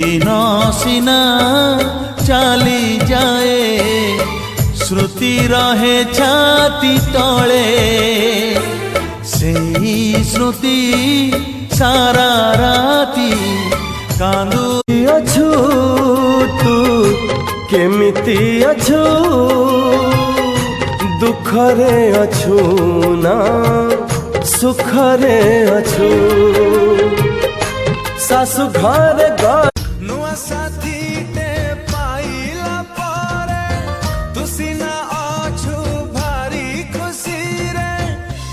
दिन सिना चली जाए श्रुति रहे छाती तले से श्रुति सारा राती कांदू अछु तू केमिति अछु दुखरे अछु ना सुखरे अछु सासु घर नुआ साथी ते पाइला पारे तुसिना अछु भारी खुशी रे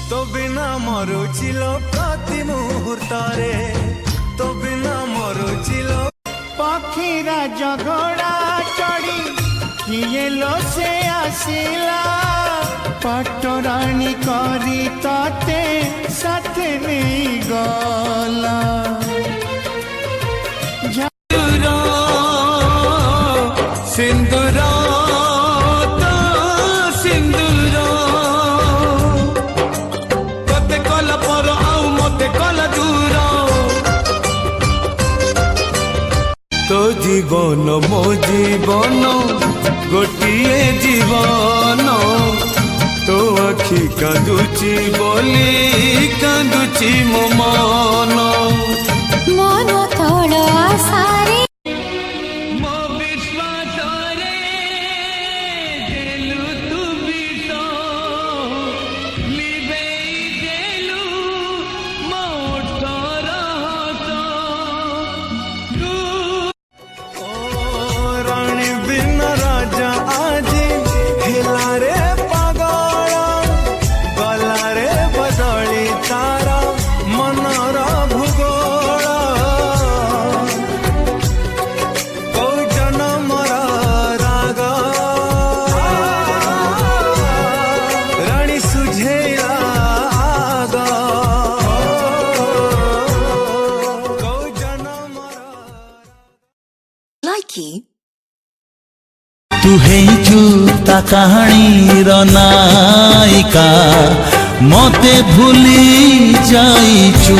तो बिना मरुचिलो प्रति मुहूर्त रे तो बिना मरुचिलो पखीरा झगड़ा चढ़ी किए लो से आसिला पटरानी करी ताते साथ नहीं गला सिंदूर तो सिंदूर तोते कल पर आउ मते कल दूर तो जीवन मो जीवन गोटिए जीवन तो आखि कांदुची बोली कांदुची मो मन मन थोड़ आसारे तू है ता कहानी नायिका मते भूली जाइचु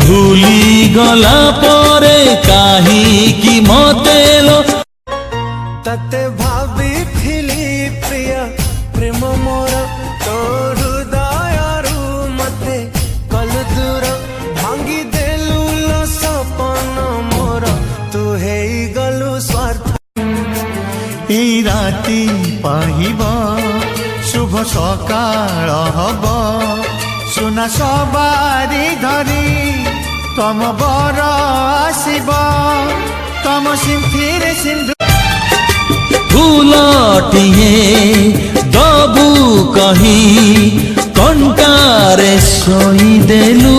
भूली गला परे काहे कि मते लो तते भाभी थिली प्रिय प्रेम मोर तो हृदयरू मते कल दूर भांगी देलु लो सपन मोर तू हे गलु स्वार्थ ए राति पाहिब शुभ सकाळ हब सुना सवारी धरी तम बर आसिब तम सिंथिरे सिंधु फूलटिए दबू कही कंटारे सोई देलू